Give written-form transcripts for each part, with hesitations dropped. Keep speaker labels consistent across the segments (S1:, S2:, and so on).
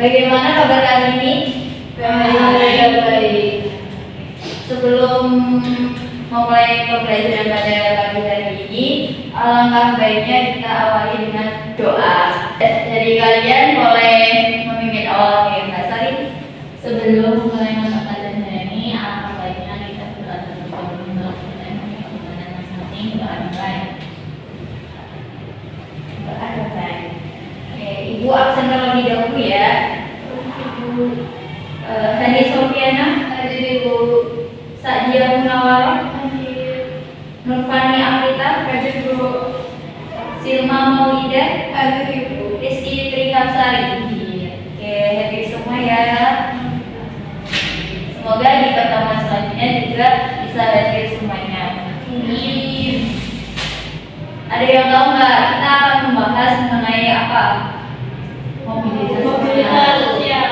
S1: bagaimana kabar kali ini?
S2: Baik.
S1: Sebelum memulai pembelajaran pada pagi hari ini, alangkah baiknya kita awali dengan doa. Dari kalian boleh memimpin awal Mbak Sari.
S2: Sebelum mulai mata pelajaran hari ini, alangkah baiknya kita berdoa terlebih dahulu kepada masing-masing. Doa dimulai.
S1: Doa dimulai. Oke, Ibu absen terlebih dahulu ya. Hani Sofiana,
S2: Hadir Ibu.
S1: Sadia Munawarah,
S2: Hadir.
S1: Nurfani Afrita,
S2: Hadir Bu.
S1: Silma Maulida,
S2: Hadir Ibu.
S1: Rizky Trikapsari. Oke, hadir semua ya. Semoga di pertemuan selanjutnya juga bisa hadir semuanya. Ada yang tahu nggak kita akan membahas mengenai apa?
S2: Mobilitas sosial.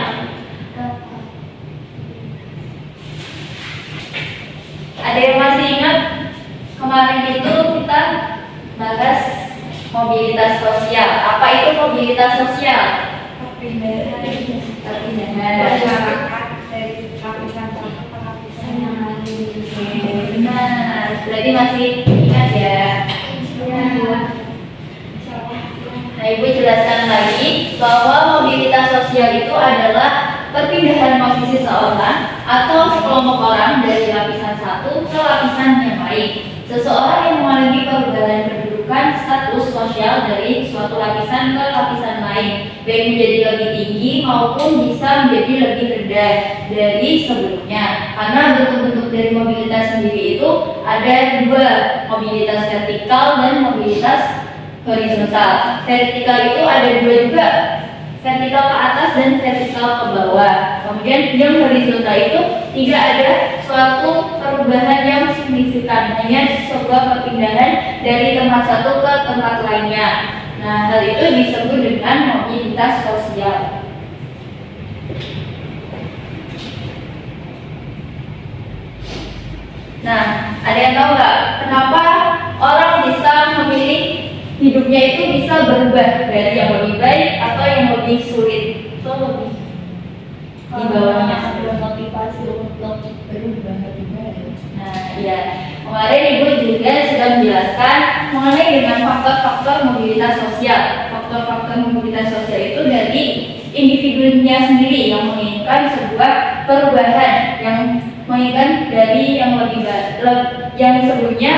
S1: Ada yang masih ingat kemarin itu kita bahas mobilitas sosial. Apa itu mobilitas sosial? Perpindahan
S2: Masyarakat dari lapisan satu ke lapisan yang lain.
S1: Benar, berarti masih ingat ya. Nah, Ibu jelaskan lagi bahwa mobilitas sosial itu adalah perpindahan posisi seorang atau sekelompok orang dari lapisan satu ke lapisan yang lain. Seseorang yang mengalami perubahan kedudukan status sosial dari suatu lapisan ke lapisan lain, baik menjadi lebih tinggi maupun bisa menjadi lebih rendah dari sebelumnya. Karena bentuk-bentuk dari mobilitas sendiri itu ada dua, mobilitas vertikal dan mobilitas horizontal. Vertikal itu ada dua juga, vertikal ke atas dan vertikal ke bawah. Kemudian yang horizontal itu tidak ada suatu perubahan yang signifikan, hanya sebuah perpindahan dari tempat satu ke tempat lainnya. Nah, hal itu disebut dengan mobilitas sosial. Nah, ada yang tahu nggak kenapa orang bisa memilih hidupnya itu bisa berubah dari yang lebih baik atau yang lebih sulit?
S2: Itu lebih
S1: Di bawahnya.
S2: ada motivasi untuk berubah lebih baik.
S1: Nah, iya. Kemarin Ibu juga sudah menjelaskan mengenai dengan faktor-faktor mobilitas sosial. Faktor-faktor mobilitas sosial itu dari individunya sendiri yang menginginkan sebuah perubahan, yang menginginkan dari yang lebih baik, yang sebelumnya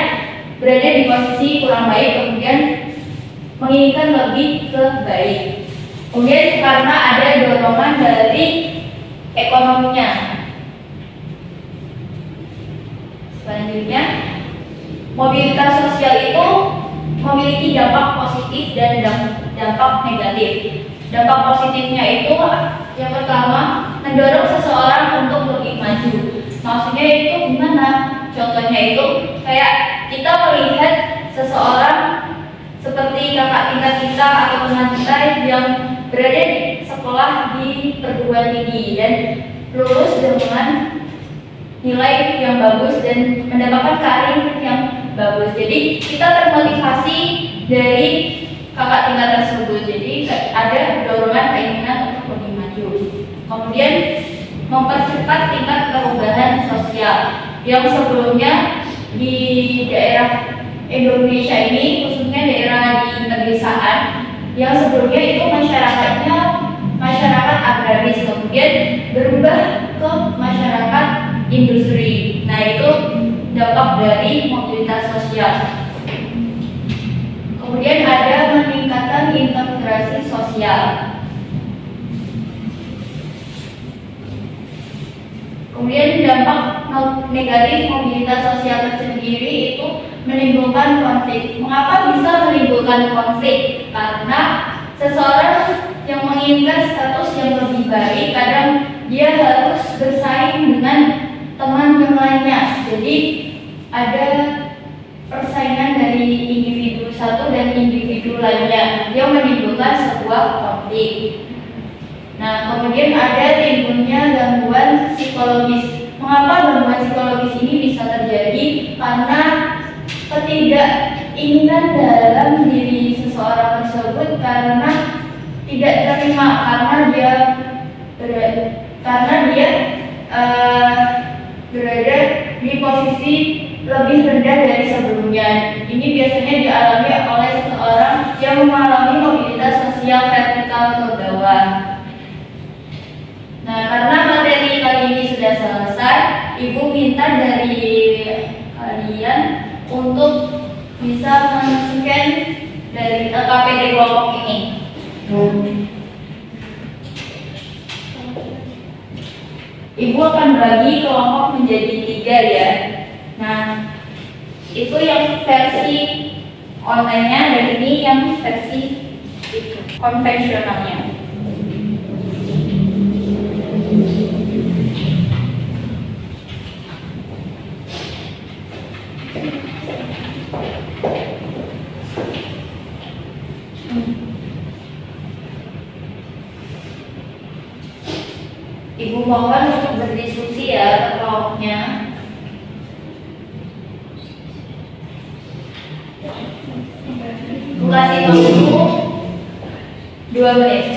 S1: berada di posisi kurang baik, kemudian menginginkan lebih ke baik. Kemudian karena ada dorongan dari ekonominya. Selanjutnya, mobilitas sosial itu memiliki dampak positif dan dampak negatif. Dampak positifnya itu yang pertama, mendorong seseorang untuk lebih maju. Maksudnya itu gimana? Contohnya itu kayak kita melihat seseorang seperti kakak tingkat kita atau teman kita yang berada di sekolah di perguruan tinggi dan lulus dengan nilai yang bagus dan mendapatkan karir yang bagus. Jadi kita termotivasi dari kakak tingkat tersebut. Jadi ada dorongan keinginan untuk lebih maju. Kemudian mempercepat tingkat perubahan sosial yang sebelumnya di daerah Indonesia ini, khususnya daerah di pedesaan, yang sebelumnya itu masyarakatnya masyarakat agraris, kemudian berubah ke masyarakat industri. Nah, itu dampak dari mobilitas sosial. Kemudian ada meningkatkan integrasi sosial. Kemudian dampak negatif mobilitas sosial tersendiri itu menimbulkan konflik. Mengapa bisa menimbulkan konflik? Karena seseorang yang menginginkan status yang lebih baik, kadang dia harus bersaing dengan teman yang lainnya. Jadi ada persaingan dari individu satu dan individu lainnya yang menimbulkan sebuah konflik. Nah, kemudian ada timbulnya gangguan psikologis. Mengapa gangguan psikologis ini bisa terjadi? Karena ketidakinginan dalam diri seseorang tersebut, karena tidak terima, karena dia dialami oleh seseorang yang mengalami mobilitas sosial vertikal ke bawah. Nah, karena materi kali ini sudah selesai, Ibu minta dari kalian untuk bisa men-scan dari KPD kelompok ini. Ibu akan bagi kelompok menjadi 3 ya. Nah, itu yang versi online-nya dan ini yang versi konvensionalnya. Ibu mohon untuk berdiskusi ya kelompoknya. Ibu kasih waktu 2 menit.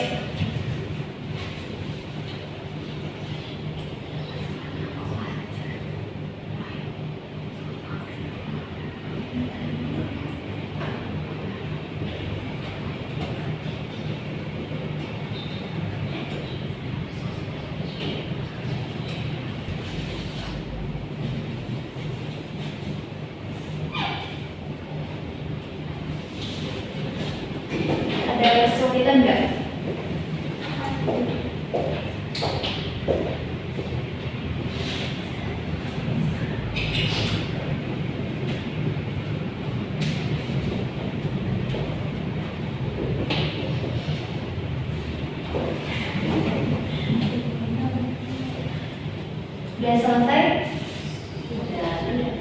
S1: Ada kesulitan nggak? Sudah selesai? Sudah.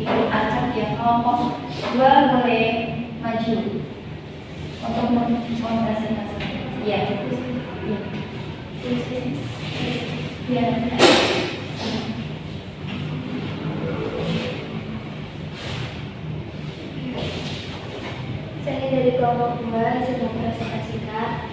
S1: Ibu acak ya, kelompok 2 boleh maju untuk mempresentasikan. Iya. Iya.
S3: Saya dari kelompok 2 sedang presentasikan.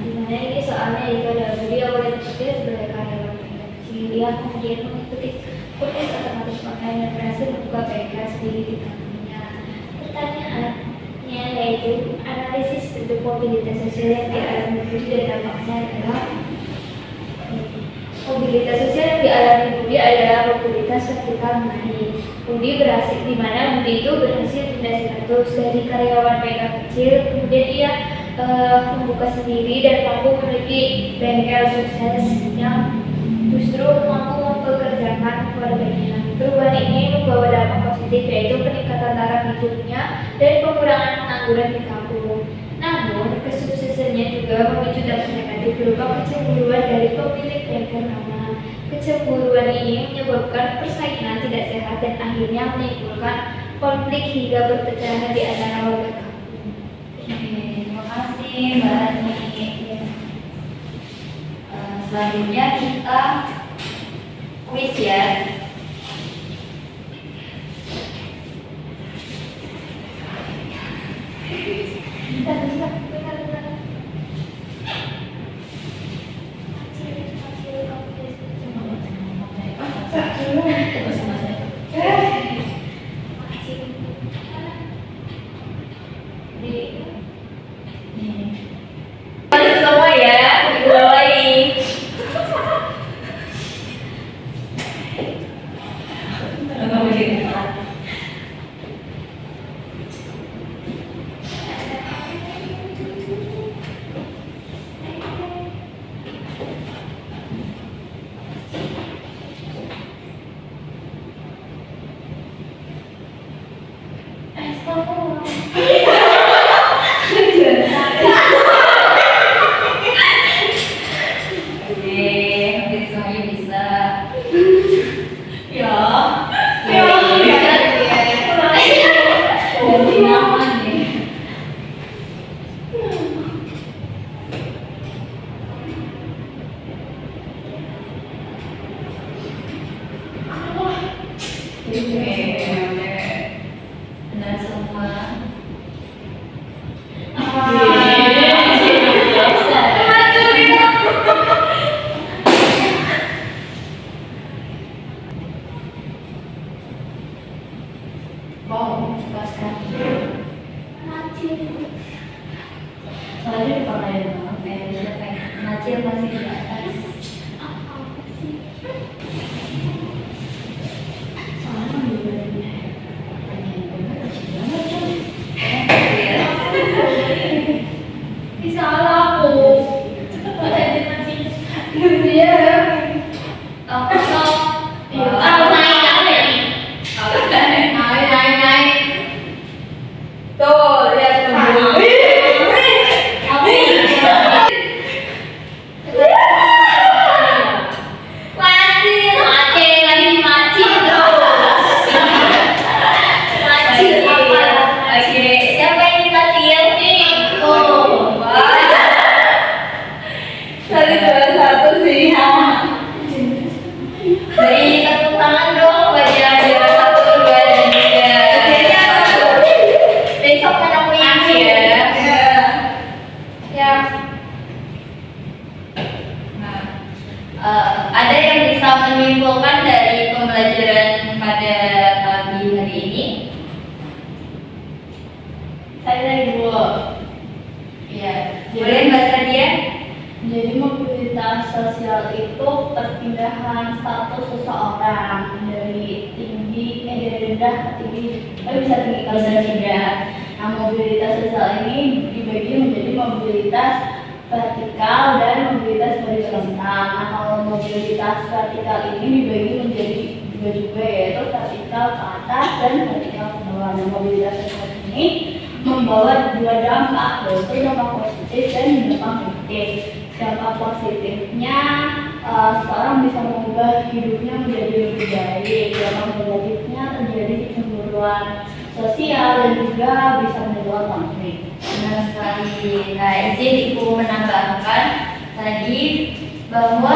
S3: Di mana ini soalnya itu adalah dia boleh bekerja sebagai karyawan kecil. Dia kemudian mengikuti kursus otomatis online dan berhasil membuka bengkel sendiri di kampungnya. Pertanyaannya yaitu analisis bentuk mobilitas sosial yang dialami Budi dan dampaknya adalah mobilitas sosial yang dialami Budi adalah mobilitas vertikal naik. Budi berhasil di mana Budi itu berhasil pindah status dari karyawan bengkel kecil, kemudian dia membuka sendiri dan mampu memiliki bengkel sukses yang justru mampu mempekerjakan keluarganya. Perubahan ini membawa dampak positif yaitu peningkatan taraf hidupnya dan pengurangan pengangguran di kampung. Namun, kesuksesannya juga memicu dampak negatif berupa kecemburuan dari pemilik bengkel lama. Kecemburuan ini menyebabkan persaingan tidak sehat dan akhirnya menimbulkan konflik hingga perpecahan di antara warga kampung.
S1: Terima kasih Mbak Rani. Selanjutnya kita kuis ya. Semua ya, dimulai.
S2: Soalnya dipakai banget kayak
S1: Najil masih di atas.
S2: soalnya pertanyaan bener kecil banget coy. Bisa aku. Pertanyaan masih
S3: Iya.
S2: kosong.
S3: Iya.
S2: Kalau naik apa ya?
S1: Naik. Tuh, lihat tuh. Oke, siapa yang kita tiup nih? Oh,
S3: Satu dua satu sih.
S1: Beri tepuk tangan dong buat yang juara 1, 2, dan 3. Besok menemui aku ya.
S3: Ya.
S1: Nah, ada yang bisa menyimpulkan dari pembelajaran pada pagi hari ini?
S2: Saya dari dulu.
S1: Ya, boleh Mbak Sadia?
S2: Jadi mobilitas sosial itu perpindahan status seseorang dari rendah ke tinggi, bisa tinggi kalau bisa rendah. Nah, mobilitas sosial ini dibagi menjadi mobilitas vertikal dan mobilitas horizontal. Nah, kalau mobilitas vertikal ini dibagi menjadi dua juga, yaitu vertikal ke atas dan vertikal ke bawah. Nah, mobilitas sosial ini membawa dua dampak, yaitu dampak positif dan dampak negatif. Dampak positifnya, seorang bisa mengubah hidupnya menjadi lebih baik. Dampak negatifnya terjadi kecemburuan sosial dan juga bisa menimbulkan konflik.
S1: Benar sekali. Nah, izin Ibu menambahkan tadi bahwa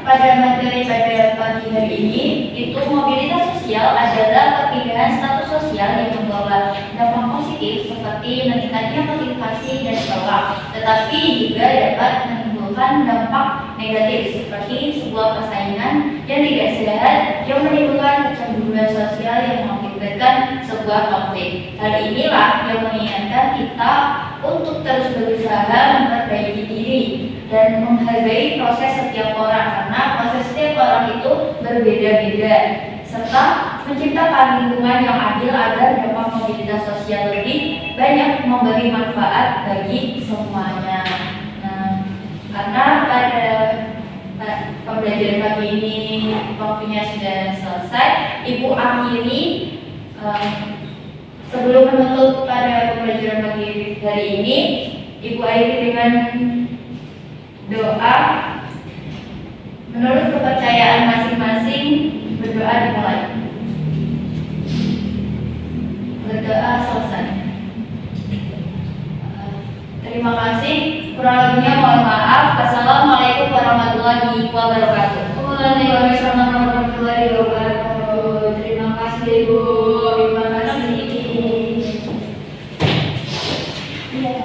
S1: pada materi pada pagi hari ini itu mobilitas sosial adalah perpindahan status sosial yang membawa dampak positif seperti meningkatnya motivasi dan peluang, tetapi juga dapat menimbulkan dampak negatif seperti sebuah persaingan yang tidak sehat yang menimbulkan kecemburuan sosial yang mengakibatkan sebuah konflik. Hal inilah yang mengingatkan kita untuk terus berusaha memperbaiki diri dan menghargai proses setiap orang, karena proses setiap orang itu berbeda-beda, serta menciptakan lingkungan yang adil agar dampak mobilitas sosial lebih banyak memberi manfaat bagi semuanya. Nah, karena pada pembelajaran pagi ini waktunya sudah selesai, Ibu akhiri sebelum menutup pada pembelajaran pagi hari ini, Ibu akhiri dengan doa. Menurut kepercayaan masing-masing, berdoa dimulai. Berdoa selesai. Terima kasih. Kurang lebihnya mohon maaf. Wassalamualaikum warahmatullahi wabarakatuh.
S3: Waalaikumsalam warahmatullahi wabarakatuh. Terima kasih Ibu. Terima kasih.
S2: Iya.